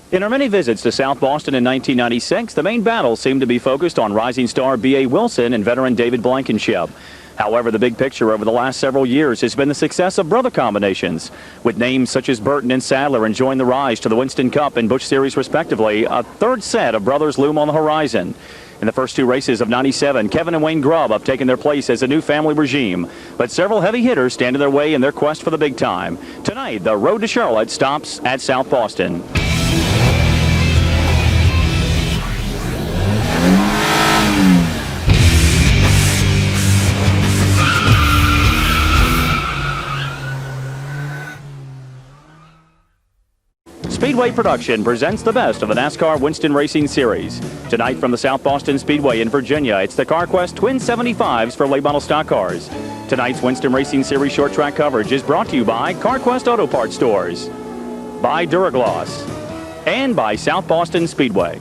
In our many visits to South Boston in 1996, the main battle seemed to be focused on rising star B.A. Wilson and veteran David Blankenship. However, the big picture over the last several years has been the success of brother combinations. With names such as Burton and Sadler enjoying the rise to the Winston Cup and Busch Series respectively, a third set of brothers loom on the horizon. In the first two races of 97, Kevin and Wayne Grubb have taken their place as a new family regime. But several heavy hitters stand in their way in their quest for the big time. Tonight, the road to Charlotte stops at South Boston. Speedway Production presents the best of the NASCAR Winston Racing Series. Tonight from the South Boston Speedway in Virginia, it's the CarQuest Twin 75s for late model stock cars. Tonight's Winston Racing Series short track coverage is brought to you by CarQuest Auto Parts Stores, by Duragloss, and by South Boston Speedway.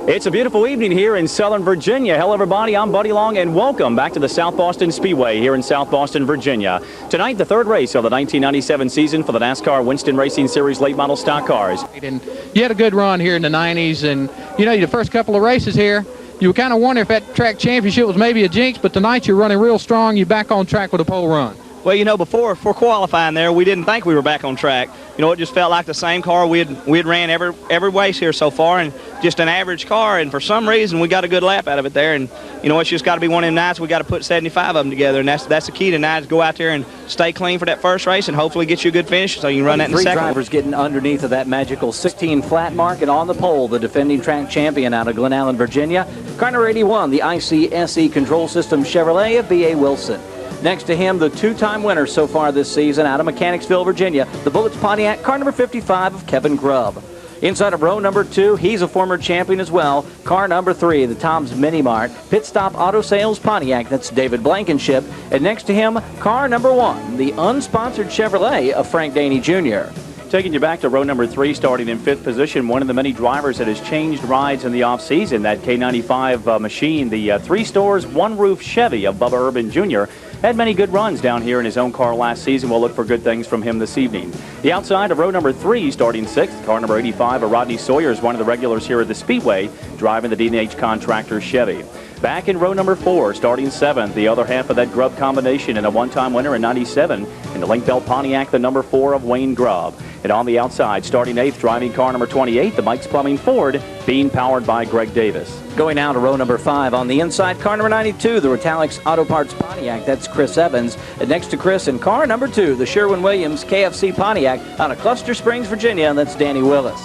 It's a beautiful evening here in Southern Virginia. Hello everybody, I'm Buddy Long and welcome back to the South Boston Speedway here in South Boston, Virginia. Tonight, the third race of the 1997 season for the NASCAR Winston Racing Series late model stock cars. And you had a good run here in the 90s, and you know, the first couple of races here, you were kind of wondering if that track championship was maybe a jinx, but tonight you're running real strong. You're back on track with a pole run. Well, you know, before qualifying there, we didn't think we were back on track. You know, it just felt like the same car we had ran every race here so far, and just an average car. And for some reason, we got a good lap out of it there. And you know, it's just got to be one of them nights we got to put 75 of them together, and that's the key tonight, is go out there and stay clean for that first race, and hopefully get you a good finish so you can run that in the second. Three drivers getting underneath of that magical 16 flat mark, and on the pole, the defending track champion out of Glen Allen, Virginia, car number 81, the ICSE Control System Chevrolet of B.A. Wilson. Next to him, the two-time winner so far this season out of Mechanicsville, Virginia, the Bullets Pontiac, car number 55 of Kevin Grubb. Inside of row number 2, he's a former champion as well, car number 3, the Tom's Mini Mart, Pit Stop Auto Sales Pontiac, that's David Blankenship. And next to him, car number 1, the unsponsored Chevrolet of Frank Daney Jr. Taking you back to row number 3, starting in 5th position, one of the many drivers that has changed rides in the offseason, that K95 machine, the 3 stores, 1 roof Chevy of Bubba Urban Jr., had many good runs down here in his own car last season. We'll look for good things from him this evening. The outside of row number 3, starting 6th, car number 85 of Rodney Sawyer, is one of the regulars here at the Speedway, driving the D&H Contractor Chevy. Back in row number 4, starting 7th, the other half of that Grubb combination, and a one-time winner in 97 in the Link Belt Pontiac, the number 4 of Wayne Grubb. And on the outside, starting 8th, driving car number 28, the Mike's Plumbing Ford, being powered by Greg Davis. Going now to row number 5, on the inside, car number 92, the Retalix Auto Parts Pontiac, that's Chris Evans. And next to Chris in car number 2, the Sherwin-Williams KFC Pontiac out of Cluster Springs, Virginia, and that's Danny Willis.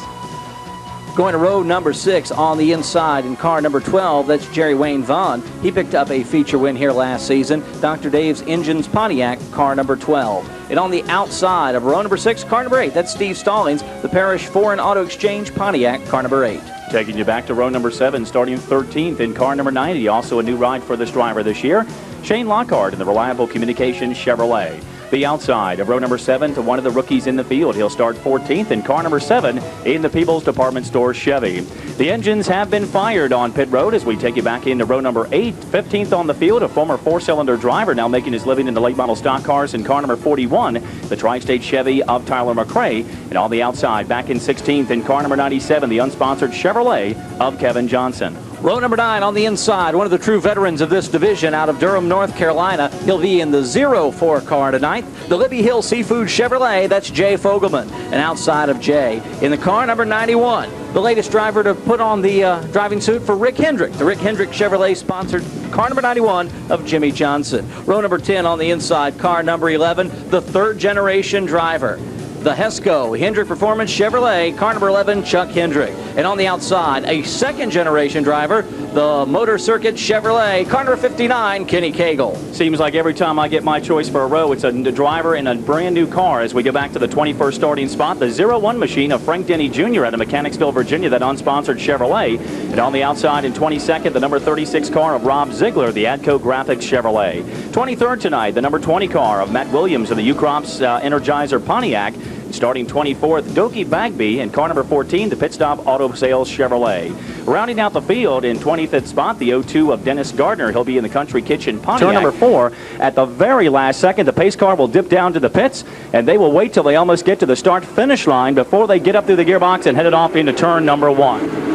Going to row number 6 on the inside in car number 12, that's Jerry Wayne Vaughn. He picked up a feature win here last season. Dr. Dave's Engines Pontiac, car number 12. And on the outside of row number 6, car number 8, that's Steve Stallings, the Parrish Foreign Auto Exchange Pontiac, car number 8. Taking you back to row number 7, starting 13th in car number 90, also a new ride for this driver this year, Shane Lockhart in the Reliable Communications Chevrolet. The outside of row number 7 to one of the rookies in the field. He'll start 14th in car number 7 in the People's Department Store Chevy. The engines have been fired on pit road as we take you back into row number 8. 15th on the field, a former 4-cylinder driver now making his living in the late model stock cars in car number 41, the Tri-State Chevy of Tyler McRae. And on the outside, back in 16th in car number 97, the unsponsored Chevrolet of Kevin Johnson. Row number 9 on the inside, one of the true veterans of this division out of Durham, North Carolina. He'll be in the 04 car tonight, the Libby Hill Seafood Chevrolet, that's Jay Fogelman. And outside of Jay, in the car number 91, the latest driver to put on the driving suit for Rick Hendrick, the Rick Hendrick Chevrolet sponsored car number 91 of Jimmy Johnson. Row number 10 on the inside, car number 11, the third generation driver, the Hesco Hendrick Performance Chevrolet, car number 11, Chuck Hendrick. And on the outside, a second-generation driver, the Motor Circuit Chevrolet, car number 59, Kenny Cagle. Seems like every time I get my choice for a row, it's a driver in a brand-new car as we go back to the 21st starting spot, the 01 machine of Frank Denny Jr. out of Mechanicsville, Virginia, that unsponsored Chevrolet. And on the outside in 22nd, the number 36 car of Rob Ziegler, the Adco Graphics Chevrolet. 23rd tonight, the number 20 car of Matt Williams of the Ucrops Energizer Pontiac. Starting 24th, Doki Bagby, and car number 14, the Pit Stop Auto Sales Chevrolet. Rounding out the field in 25th spot, the 02 of Dennis Gardner. He'll be in the Country Kitchen Pontiac. Turn number 4, at the very last second, the pace car will dip down to the pits, and they will wait till they almost get to the start-finish line before they get up through the gearbox and head it off into turn number 1.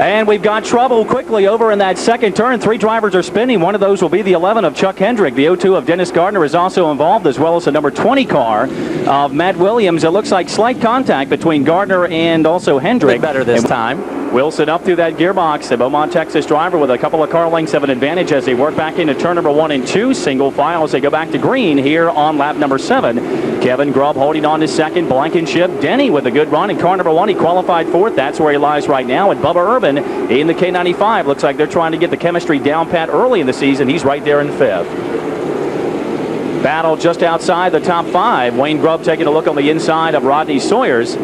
And we've got trouble quickly over in that second turn. 3 drivers are spinning. One of those will be the 11 of Chuck Hendrick. The 02 of Dennis Gardner is also involved, as well as the number 20 car of Matt Williams. It looks like slight contact between Gardner and also Hendrick. Better this time. Wilson up through that gearbox. The Beaumont, Texas driver with a couple of car lengths of an advantage as they work back into turn number 1 and 2. Single file as they go back to green here on lap number 7. Kevin Grubb holding on to second. Blankenship. Denny with a good run in car number 1. He qualified 4th. That's where he lies right now. And Bubba Urban in the K95. Looks like they're trying to get the chemistry down pat early in the season. He's right there in 5th. Battle just outside the top 5. Wayne Grubb taking a look on the inside of Rodney Sawyers.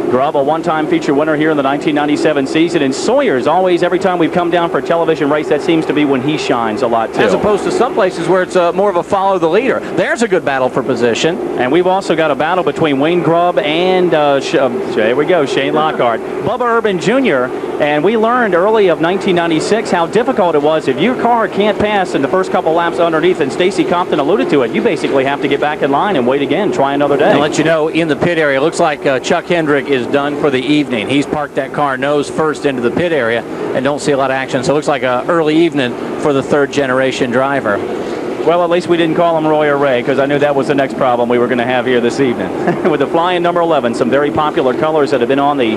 Grubb, a one-time feature winner here in the 1997 season, and Sawyers always, every time we've come down for a television race, that seems to be when he shines a lot too. As opposed to some places where it's more of a follow the leader. There's a good battle for position. And we've also got a battle between Wayne Grubb and, there we go, Shane Lockhart. Bubba Urban Jr., and we learned early of 1996 how difficult it was. If your car can't pass in the first couple laps underneath, and Stacy Compton alluded to it, you basically have to get back in line and wait again, try another day. I'll let you know, in the pit area, it looks like Chuck Hendrick is done for the evening. He's parked that car nose first into the pit area and don't see a lot of action. So it looks like an early evening for the third generation driver. Well, at least we didn't call him Roy or Ray, because I knew that was the next problem we were going to have here this evening. With the flying number 11, some very popular colors that have been on the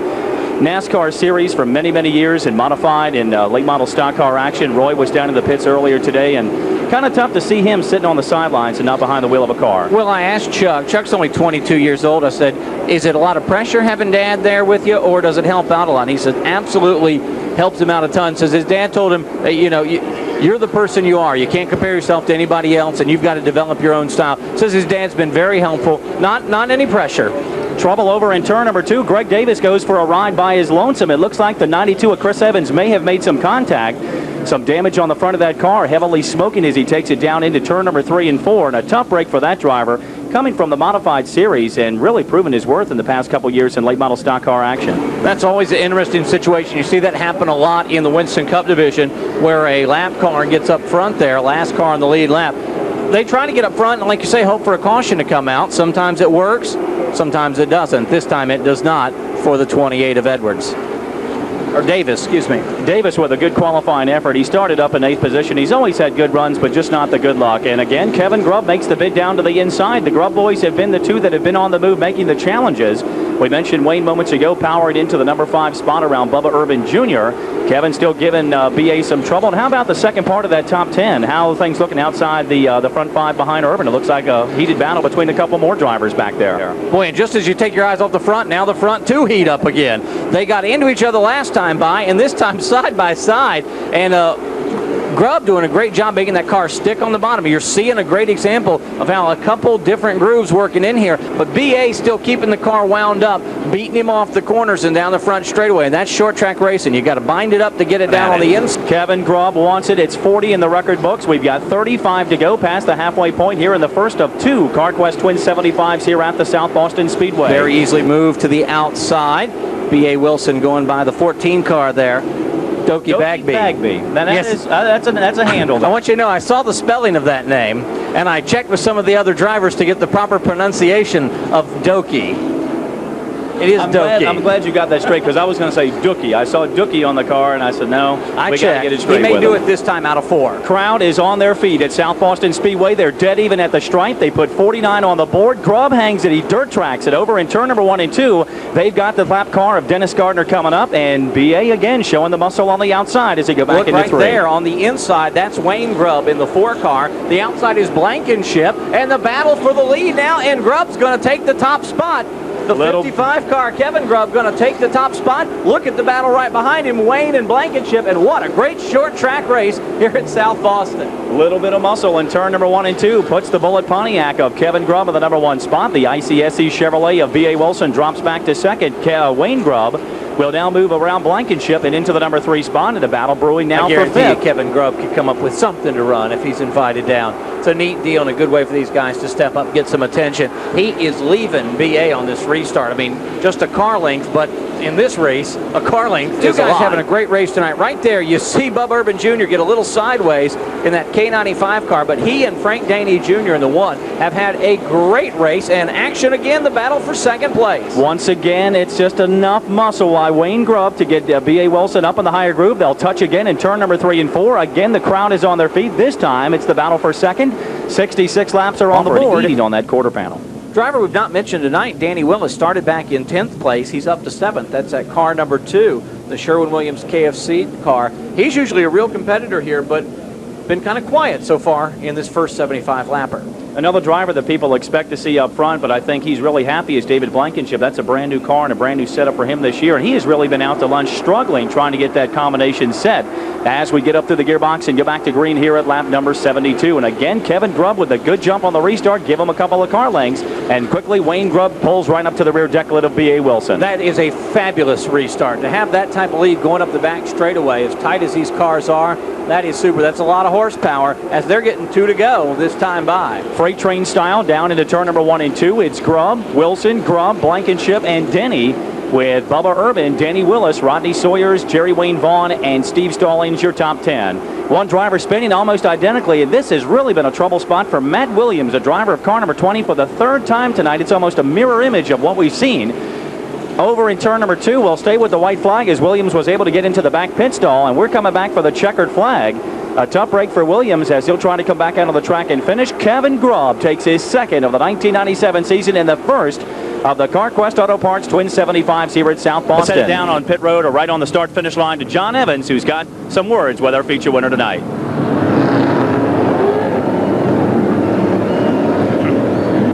NASCAR series for many, many years and modified in late model stock car action. Roy was down in the pits earlier today, and kind of tough to see him sitting on the sidelines and not behind the wheel of a car. Well, I asked Chuck. Chuck's only 22 years old. I said, is it a lot of pressure having Dad there with you, or does it help out a lot? And he said, absolutely helps him out a ton. Says his dad told him, hey, you know, you're the person you are. You can't compare yourself to anybody else, and you've got to develop your own style. Says his dad's been very helpful. Not any pressure. Trouble over in turn number 2. Greg Davis goes for a ride by his lonesome. It looks like the 92 of Chris Evans may have made some contact. Some damage on the front of that car, heavily smoking as he takes it down into turn number 3 and 4. And a tough break for that driver, coming from the modified series and really proven his worth in the past couple years in late model stock car action. That's always an interesting situation. You see that happen a lot in the Winston Cup division, where a lap car gets up front there, last car on the lead lap. They try to get up front and, like you say, hope for a caution to come out. Sometimes it works, sometimes it doesn't. This time it does not for the 28 of Edwards. Or Davis, excuse me. Davis with a good qualifying effort. He started up in 8th position. He's always had good runs, but just not the good luck. And again, Kevin Grubb makes the bid down to the inside. The Grubb boys have been the two that have been on the move making the challenges. We mentioned Wayne moments ago, powering into the number 5 spot around Bubba Urban Jr. Kevin still giving BA some trouble. And how about the second part of that top 10? How are things looking outside the front 5 behind Urban? It looks like a heated battle between a couple more drivers back there. Boy, and just as you take your eyes off the front, now the front 2 heat up again. They got into each other last time by, and this time side by side. And Grubb doing a great job making that car stick on the bottom. You're seeing a great example of how a couple different grooves working in here, but BA still keeping the car wound up, beating him off the corners and down the front straightaway. And that's short track racing. You got to bind it up to get it down on the inside. Kevin Grubb wants it. It's 40 in the record books. We've got 35 to go past the halfway point here in the first of 2 CarQuest Twin 75s here at the South Boston Speedway. Very easily moved to the outside. BA Wilson going by the 14 car there. Doki Bagby. Yes. That's a handle. I want you to know, I saw the spelling of that name, and I checked with some of the other drivers to get the proper pronunciation of Doki. It is Doki. I'm glad you got that straight, because I was going to say Dookie. I saw Dookie on the car, and I said, no, we got to get it straight. He may do it this time out of 4. Crowd is on their feet at South Boston Speedway. They're dead even at the stripe. They put 49 on the board. Grubb hangs it. He dirt tracks it over in turn number 1 and 2. They've got the lap car of Dennis Gardner coming up, and BA again showing the muscle on the outside as they go back into 3. Right there on the inside, that's Wayne Grubb in the 4 car. The outside is Blankenship, and the battle for the lead now, and Grubb's going to take the top spot. The 55 car, Kevin Grubb, going to take the top spot. Look at the battle right behind him, Wayne and Blankenship, and what a great short track race here at South Boston. Little bit of muscle in turn number 1 and 2. Puts the Bullet Pontiac of Kevin Grubb in the number 1 spot. The ICSC Chevrolet of B.A. Wilson drops back to second. Wayne Grubb We'll now move around Blankenship and into the number 3 spot in the battle brewing now I for guarantee you 5th. Kevin Grubb could come up with something to run if he's invited down. It's a neat deal and a good way for these guys to step up and get some attention. He is leaving BA on this restart. I mean, just a car length, but in this race, a car length is a lot. Two guys having a great race tonight. Right there, you see Bub Urban Jr. get a little sideways in that K95 car, but he and Frank Daney Jr. in the 1 have had a great race, and action again, the battle for second place. Once again, it's just enough muscle by Wayne Grubb to get B.A. Wilson up in the higher groove. They'll touch again in turn number 3 and 4. Again, the crowd is on their feet. This time, it's the battle for second. 66 laps are on the board on that quarter panel. Driver we've not mentioned tonight, Danny Willis, started back in 10th place. He's up to 7th. That's at car number 2, the Sherwin-Williams KFC car. He's usually a real competitor here, but been kind of quiet so far in this first 75 lapper. Another driver that people expect to see up front, but I think he's really happy, is David Blankenship. That's a brand new car and a brand new setup for him this year, and he has really been out to lunch struggling trying to get that combination set as we get up through the gearbox and get back to green here at lap number 72. And again, Kevin Grubb with a good jump on the restart, give him a couple of car lengths, and quickly Wayne Grubb pulls right up to the rear decklet of B.A. Wilson. That is a fabulous restart. To have that type of lead going up the back straightaway, as tight as these cars are, that is super. That's a lot of horsepower as they're getting 2 to go this time by. Freight train style down into turn number 1 and 2. It's Grubb, Wilson, Grubb, Blankenship, and Denny, with Bubba Urban, Danny Willis, Rodney Sawyers, Jerry Wayne Vaughn, and Steve Stallings, your top 10. One driver spinning almost identically, and this has really been a trouble spot for Matt Williams, a driver of car number 20 for the 3rd time tonight. It's almost a mirror image of what we've seen. Over in turn number 2, we'll stay with the white flag as Williams was able to get into the back pit stall, and we're coming back for the checkered flag. A tough break for Williams as he'll try to come back out on the track and finish. Kevin Grubb takes his 2nd of the 1997 season and the 1st of the CarQuest Auto Parts Twin 75s here at South Boston. Let's head down on pit road or right on the start-finish line to John Evans, who's got some words with our feature winner tonight.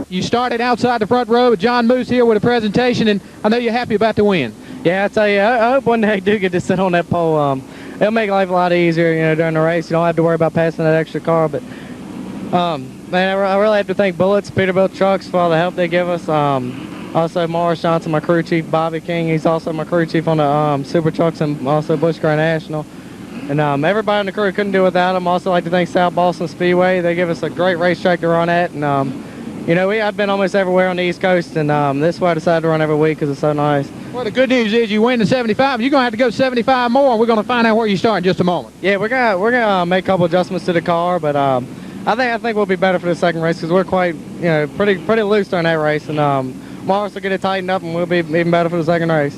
You started outside the front row with John Moose here with a presentation, and I know you're happy about the win. Yeah, I tell you, I hope one day I do get to sit on that pole. It'll make life a lot easier, you know, during the race. You don't have to worry about passing that extra car. But man, I really have to thank Bullets, Peterbilt Trucks for all the help they give us. Also, Morris Johnson, my crew chief, Bobby King. He's also my crew chief on the Super Trucks and also Busch Grand National. And everybody on the crew couldn't do it without them. Also, like to thank South Boston Speedway. They give us a great racetrack to run at. And you know, I've been almost everywhere on the East Coast, and this is why I decided to run every week because it's so nice. Well, the good news is you win the 75. You're going to have to go 75 more, and we're going to find out where you start in just a moment. Yeah, we're gonna make a couple adjustments to the car, but I think we'll be better for the second race because we're quite, you know, pretty loose during that race, and Morris will get it tightened up, and we'll be even better for the second race.